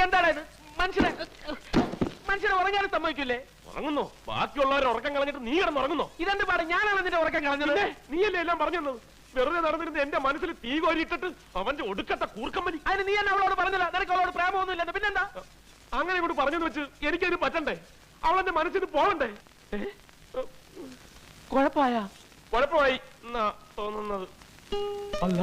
എന്താണ് ഇത്? മനുഷ്യനെ ഉറങ്ങാനും സമ്മതിക്കില്ലേ? ഉറങ്ങുന്നോ? ബാക്കിയുള്ളവരെ ഉറക്കം കളഞ്ഞിട്ട് നീ കിടന്ന് ഉറങ്ങുന്നോ? ഇതെന്ത് പാട്? ഞാനാണ് നിന്റെ ഉറക്കം കളഞ്ഞത്. നീയല്ലേ എല്ലാം പറഞ്ഞത്? വെറുതെ നടന്നിരുന്ന എന്റെ മനസ്സിൽ തീ കോരിയിട്ടിട്ട് അവന്റെ ഒടുക്കത്തെ കൂർക്കമ്പനി. അതിന് നീ എന്നെ അവളോട് പറഞ്ഞില്ല. നിനക്ക് അവളോട് പ്രേമമൊന്നുമില്ല. പിന്നെന്താ? അങ്ങനെ ഇങ്ങോട്ട് പറഞ്ഞെന്ന് വെച്ച് എനിക്കതിന് പറ്റണ്ടേ? അവളെന്റെ മനസ്സിന് പോകണ്ടേ? കുഴപ്പമായി എന്നാ തോന്നുന്നത്. അല്ല,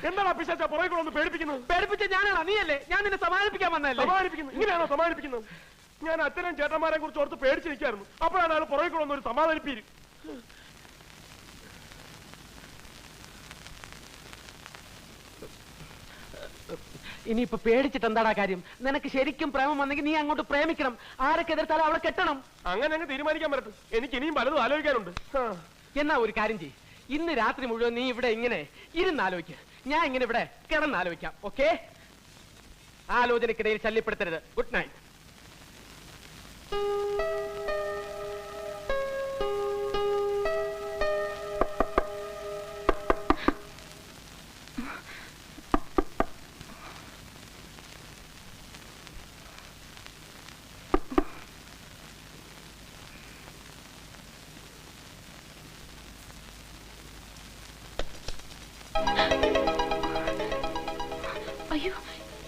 എന്താണ് പിശാചാ പുറകെ കൂടെ ഒന്ന് പേടിപ്പിക്കുന്നത്? പേടിപ്പിച്ച ഞാനാണോ? നീയല്ലേ? ഞാൻ നിന്നെ സമാധാനിപ്പിക്കാൻ വന്നല്ലേ? സമാധാനിപ്പിക്കുന്നു? ഇങ്ങനെയാണോ സമാധാനിപ്പിക്കുന്നത്? ഞാൻ അച്ഛനും ചേട്ടന്മാരെ കുറിച്ച് ഓർത്ത് പേടിച്ചിരിക്കായിരുന്നു. അപ്പോഴാണ് അയാൾ പുറകെ കൂടെ ഒരു സമാധാനിപ്പീര്. ഇനിയിപ്പൊ പേടിച്ചിട്ട് എന്താടാ കാര്യം? നിനക്ക് ശരിക്കും പ്രേമം വന്നെങ്കിൽ നീ അങ്ങോട്ട് പ്രേമിക്കണം. ആരൊക്കെ എതിർത്താലും അവളെ കെട്ടണം. അങ്ങനെ അങ്ങ് തീരുമാനിക്കാൻ പറ്റും. എനിക്ക് ഇനിയും പലതും ആലോചിക്കാനുണ്ട്. എന്നാ ഒരു കാര്യം ചെയ്യ്, ഇന്ന് രാത്രി മുഴുവൻ നീ ഇവിടെ ഇങ്ങനെ ഇരുന്നാലോചിക്ക. ഞാൻ ഇങ്ങനെ ഇവിടെ കിടന്നാലോചിക്കാം. ഓക്കെ? ആലോചനക്കിടയിൽ ശല്യപ്പെടുത്തരുത്. Good night. അയ്യോ,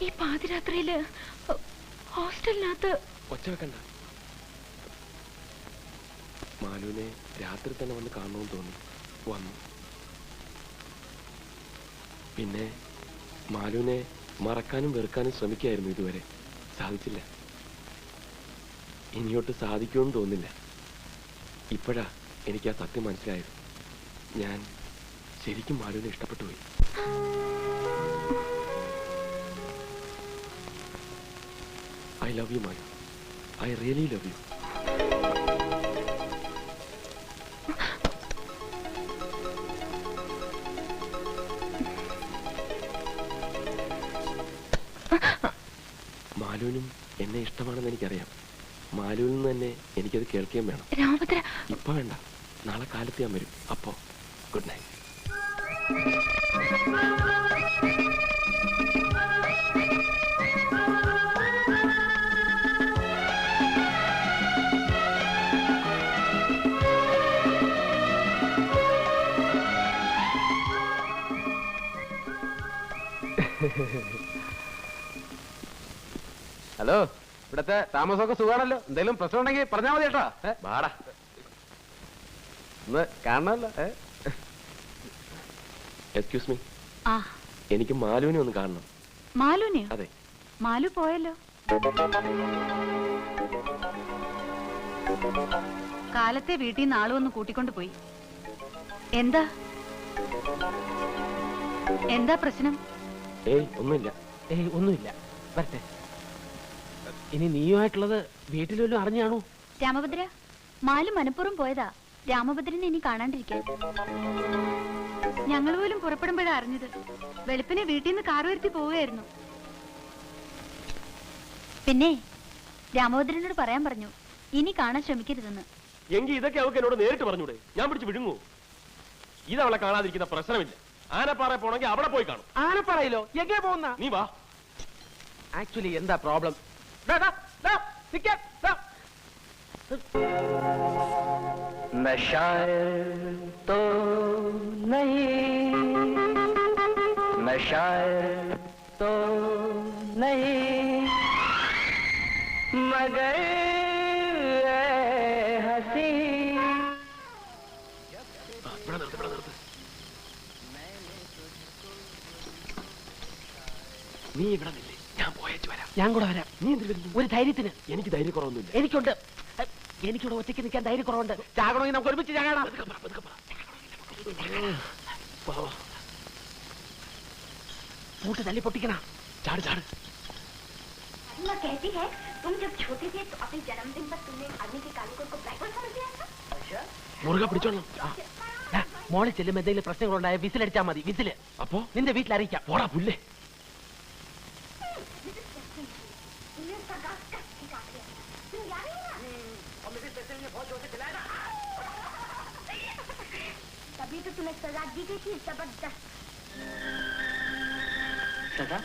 ഈ പാതിരാത്രിയില് ഹോസ്റ്റലിനകത്ത് ഒച്ച വെക്കണ്ട. മാലുവിനെ രാത്രി തന്നെ വന്ന് കാണണമെന്ന് തോന്നി. വന്നു. പിന്നെ മാലുവിനെ മറക്കാനും വെറുക്കാനും ശ്രമിക്കായിരുന്നു. ഇതുവരെ സാധിച്ചില്ല. ഇനിയോട്ട് സാധിക്കുമെന്ന് തോന്നില്ല. ഇപ്പോഴാ എനിക്ക് ആ സത്യം മനസ്സിലായത്. ഞാൻ ശരിക്കും മാലുവിനെ ഇഷ്ടപ്പെട്ടു പോയി. I love you, Maya. I really love you. മാലുവിനും എന്നെ ഇഷ്ടമാണെന്ന് എനിക്കറിയാം. മാലുവിൽ നിന്ന് തന്നെ എനിക്കത് കേൾക്കുകയും വേണം. ഇപ്പൊ വേണ്ട, നാളെ കാലത്ത് ഞാൻ വരും. അപ്പോ ഗുഡ് നൈറ്റ്. ഹലോ, ഇവിടത്തെ താമസമൊക്കെ സുഖാണല്ലോ? എന്തെങ്കിലും പ്രശ്നം ഉണ്ടെങ്കിൽ പറഞ്ഞാൽ മതി കേട്ടോ. വാടാ, ഒന്ന് കാണണല്ലോ. എക്സ്ക്യൂസ് മീ, എനിക്ക് മാലുവിനെ ഒന്ന് കാണണം. മാലുവിനെയോ? അതെ. മാലു പോയല്ലോ. കാലത്തെ വീട്ടിൽ നിന്ന് ആളുവന്ന് കൂട്ടിക്കൊണ്ട് പോയി. എന്താ എന്താ പ്രശ്നം? ഏയ് ഒന്നുമില്ല. ഒന്നുമില്ല. വരട്ടെ. ഇനി നീയുമായിട്ടുള്ളത് വീട്ടിൽ വല്ലതും അറിഞ്ഞാണോ? രാമഭദ്ര, മാലു മനഃപൂർവ്വം പോയതാ രാമഭദ്രനെ ഇനി കാണാണ്ടിരിക്കാൻ. ഞങ്ങൾ പോലും പുറപ്പെടുമ്പോഴാ അറിഞ്ഞത്. വെളുപ്പിനെ വീട്ടിൽ നിന്ന് കാർ വരുത്തി പോവുകയായിരുന്നു. പിന്നെ രാമഭദ്രനോട് പറയാൻ പറഞ്ഞു ഇനി കാണാൻ ശ്രമിക്കരുതെന്ന്. എങ്കിൽ ഇതൊക്കെ അവൾക്ക് എന്നോട് നേരിട്ട് പറഞ്ഞൂടെ? ഞാൻ പിടിച്ച് വിഴുങ്ങൂ. ഇതവളെ കാണാതിരിക്കുന്ന പ്രശ്നമില്ല. ആനപ്പാറ പോണെങ്കിൽ അവിടെ പോയി കാണും. ആനപ്പാറയിലോ? എങ്ങനെ പോകുന്ന? നീ വാ. ആക്ച്വലി എന്താ പ്രോബ്ലം? नशा तो नहीं, नशा तो नहीं, मगर हंसी. നീ ഇവിടെ നില്ലേ, ഞാൻ പോയേച്ചു വരാം. ഞാൻ കൂടെ വരാം. നീ എന്തിനു? ഒരു ധൈര്യത്തിന്. എനിക്ക് ധൈര്യക്കുറവൊന്നുമില്ല. എനിക്കുണ്ട്. എനിക്കിവിടെ ഒറ്റയ്ക്ക് നിൽക്കാൻ ധൈര്യക്കുറവുണ്ട്. ചാകണമെങ്കിൽ നമുക്ക് ഒരുമിച്ച് ചാകണം. കൂട്ട് തല്ലി പൊട്ടിക്കണ. ചാട് ചാട്. मैं कहती है तुम जब छोटे थे तो अपने जन्मदिन पर तुमने आदमी के काले कोट को ब्लैक होल समझ लिया था? മുറുകെ പിടിച്ചോളാം. മോളിൽ ചെല്ലുമ്പോ എന്തെങ്കിലും പ്രശ്നങ്ങളുണ്ടായ വിസിലടിച്ചാ മതി. വിസില് അപ്പോ നിന്റെ വീട്ടിൽ അറിയിക്കാം. പോടാ പുല്ലേ. तभी तो तुम्हें सजा दी गई थी, जबरदस्त सजा?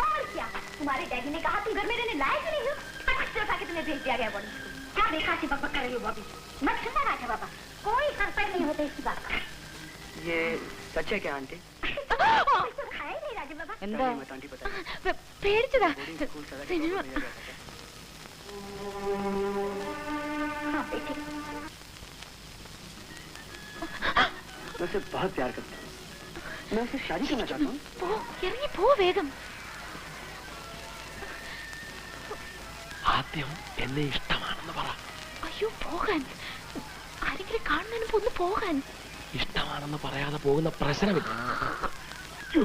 और क्या, तुम्हारे डैडी ने कहा तुम घर में रहने लायक ही नहीं हो, फटाक से उठा के तुम्हें भेज दिया गया बॉडी स्कूल। क्या देखा सी बकबक कर रही हो बॉबी? मत सुना रहा था बाबा, कोई हरकत नहीं होता इसकी बात का। ये सच है क्या आंटी? तो खाया ही नहीं राजू बाबा। എന്താ ആന്റി बताइए। പേടിച്ചതാ. स्कूल सजा के सिनेमा। भेजा गया था क्या? हाँ बेटी, मैं उसे बहुत प्यार करता हूँ, मैं उससे शादी करना चाहता हूँ। ഇറങ്ങി പോ വേഗം. ആദ്യം എന്നെ ഇഷ്ടമാണെന്ന് പറ. അയ്യോ പോകാൻ, ആരെങ്കിലും കാണുന്നതിന് മുമ്പ് ഒന്ന് പോകാൻ. ഇഷ്ടമാണെന്ന് പറയാതെ പോകുന്ന പ്രശ്നമില്ല. യ്യോ.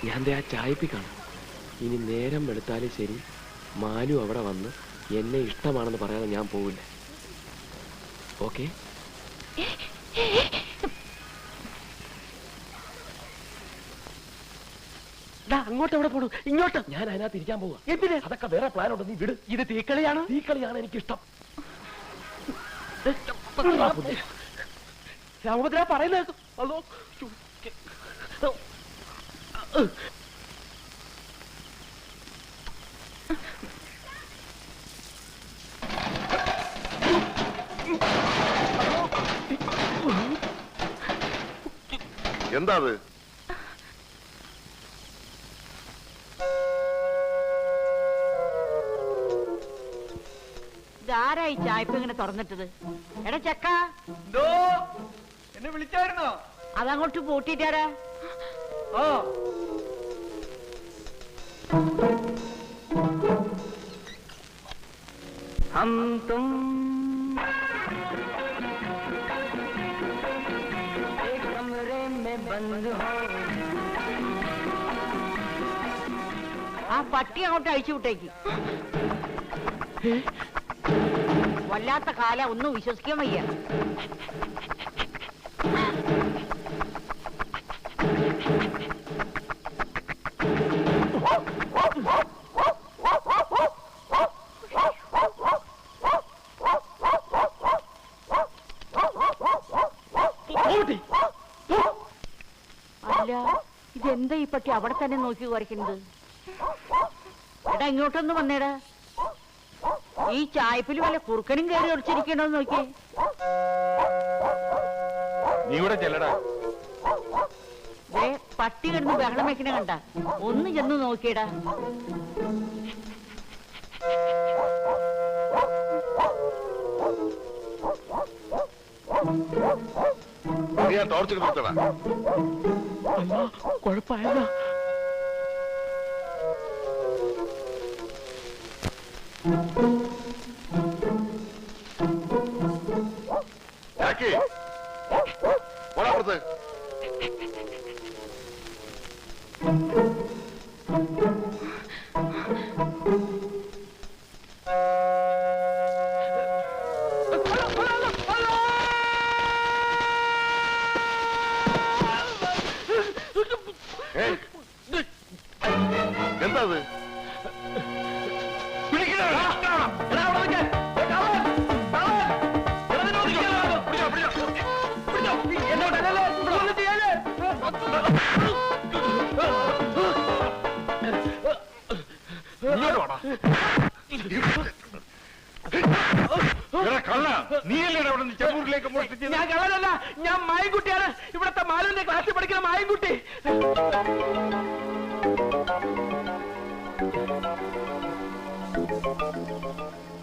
ഞാൻ ദേ ആ ചായപ്പി കാണും. ഇനി നേരം വെളുത്താലും ശരി മാലു അവിടെ വന്ന് എന്നെ ഇഷ്ടമാണെന്ന് പറയാതെ ഞാൻ പോവില്ല. ഓക്കെ? അങ്ങോട്ട് എവിടെ പോണു? ഇങ്ങോട്ട്. ഞാൻ അതിനകത്ത് ഇരിക്കാൻ പോവുക. എന്തിന്? അതൊക്കെ വേറെ പ്ലാനുണ്ട്, നീ വിട്. ഇത് തീക്കളിയാണ്. തീക്കളിയാണ് എനിക്കിഷ്ടം. രാമഭദ്ര പറയുന്നത് അതോ എന്താ അത്? ഇതാരായി ചായപ്പ് ഇങ്ങനെ തുറന്നിട്ടത്? എടാ ചക്ക, എന്നെ വിളിച്ചായിരുന്നോ? അതങ്ങോട്ട് പൂട്ടിട്ടാരാ? ഓ, हम तुम एक कमरे में बंद हो. ആ പട്ടി അങ്ങോട്ട് അഴിച്ചു വിട്ടേക്ക്. വല്ലാത്ത കാല, ഒന്നും വിശ്വസിക്കാൻ വയ്യ. അല്ല, ഇതെന്താ ഈ പട്ടി അവിടെ തന്നെ നോക്കി കുറയ്ക്കുന്നത്? എടാ ഇങ്ങോട്ടൊന്ന് വന്നേടാ. ഈ ചായപ്പിൽ വല്ല കുറുക്കനും കയറി ഒളിച്ചിരിക്കണോ നോക്കി. നീ ഇവിടെ ചെല്ലടാ. പട്ടി കിടന്ന് ബഹളം വെക്കണ കണ്ട, ഒന്ന് ചെന്ന് നോക്കിയടാ. നീ ആ ടോർച്ച് നിർത്തടാ. കുഴപ്പമായതാ. ജാക്കി, പോടാ പുറത്ത്. എന്താ അത്? ഞാൻ കള്ളനല്ല, ഞാൻ മായൻകുട്ടിയാണ്. ഇവിടത്തെ മാലുവിന്റെ ക്ലാസ്സിൽ പഠിക്കുന്ന മായൻകുട്ടി.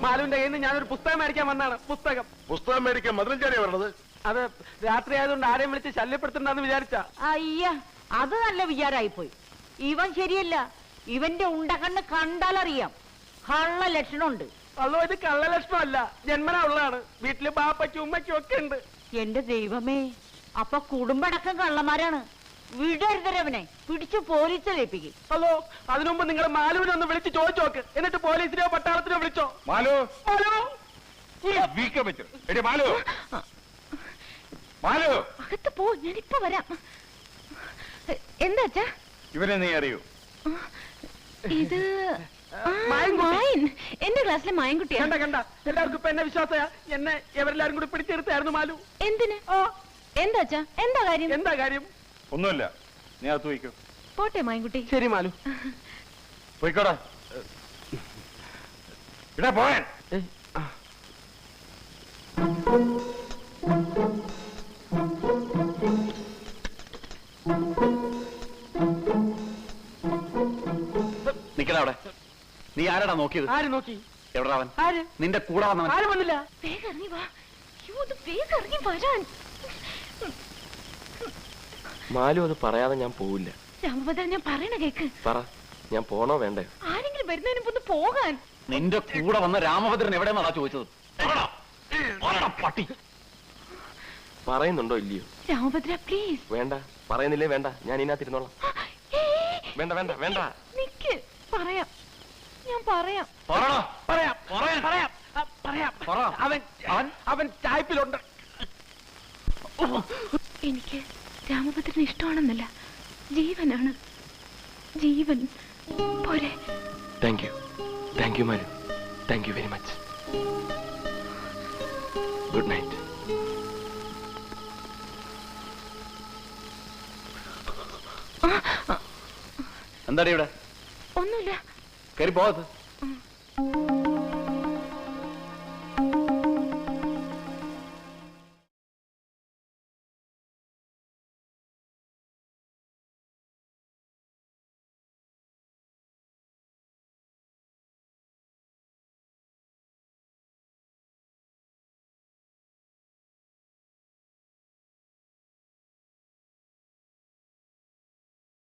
മാലുവിന്റെ കയ്യിൽ നിന്ന് ഞാനൊരു പുസ്തകം മേടിക്കാൻ വന്നാണ്. പുസ്തകം മേടിക്കാൻ മതിലും ചാടിയാ വരണത്? അത് രാത്രി ആയതുകൊണ്ട് ആരെയും വിളിച്ച് ശല്യപ്പെടുത്തണ്ടെന്ന് വിചാരിച്ച. അയ്യ, അത് നല്ല വിചാരായിപ്പോയി. ഇവൻ ശരിയല്ല. ഇവന്റെ ഉണ്ടകണ്ണ് കണ്ടാലറിയാം കള്ള ലക്ഷണമുണ്ട്. അതോ ഇത് കള്ള ലക്ഷണമല്ല, ജന്മനാ ഉള്ളതാണ്. വീട്ടില് ബാപ്പയ്ക്കും ഉമ്മയ്ക്കും ഒക്കെ ഉണ്ട്. എന്റെ ദൈവമേ, അപ്പൊ കുടുംബടക്കം കള്ളന്മാരാണ്. വിടരുതരവനെ പിടിച്ചു പോലീസിലേപ്പിക്കും. അതോ അതിനുമുമ്പ് നിങ്ങൾ മാലുവിനെ ഒന്ന് വിളിച്ച് ചോദിച്ചു നോക്ക്. എന്നിട്ട് പോലീസിനെയോ പട്ടാളത്തിനോ വിളിച്ചോ. മാലു മാലു മാലു മാലു അകത്ത് പോ, ഞാനിപ്പോ വരാം. എന്താ അച്ഛാ? ഇവനെ നീ അറിയൂ? ഇത് മായൻ, എന്റെ ക്ലാസ്സിലെ മായൻകുട്ടിയാ. കണ്ട കണ്ട, എല്ലാവർക്കും ഇപ്പൊ എന്നെ വിശ്വാസയാ. എന്നെ എവരെല്ലാരും കൂടി പിടിച്ചെടുത്തായിരുന്നു മാലു. എന്തിന്? എന്താ അച്ഛാ? എന്താ കാര്യം? എന്താ കാര്യം? ഒന്നുമില്ല, നീ അകത്ത് പോയിക്കോ. പോട്ടെ മായൻകുട്ടി. ശരി മാലു. പോയിക്കോടാ. ഇടാ പോയാൻ. നിക്കടാ അവിടെ. നീ ആരാടാ നോക്കിയത്? ആര് നോക്കി? എവിടാ അവൻ? ആര്? നിന്റെ കൂടെ വന്നവൻ. ആരും വന്നില്ല. വേഗം ഇറങ്ങി വാ. വേഗം ഇറങ്ങി വരാൻ. മാലു അത് പറയാതെ ഞാൻ പോവില്ല. രാമഭദ്രൻ, ഞാൻ പറയണ കേക്ക്. പറ, ഞാൻ പോണോ വേണ്ടേ? ആരെങ്കിലും വരുന്നതിന് മുമ്പ് ഒന്ന് പോകാൻ. നിന്റെ കൂടെ വന്ന രാമഭദ്രൻ എവിടെയെന്നാ ചോദിച്ചത്? പട്ടി. പറയുന്നുണ്ടോ ഇല്ലയോ? രാമഭദ്ര പ്ലീസ്. വേണ്ട, പറയുന്നില്ലേ വേണ്ട, ഞാൻ ഇതിനകത്തിരുന്നോളാം. വേണ്ട വേണ്ട വേണ്ട. നിക്ക്, പറയാം, ഞാൻ പറയാം. പറയാം പറയാം പറയാം. അവൻ ചായ്പിലുണ്ട്. എനിക്ക് രാമഭദ്രന് ഇഷ്ടമാണെന്നല്ല, ജീവനാണ്. ജീവൻ പോരെ. Thank you Malu, thank you very much. Good night. എന്താടി ഇവിടെ? ഒന്നുമില്ല. കയറി പോകത്ത്.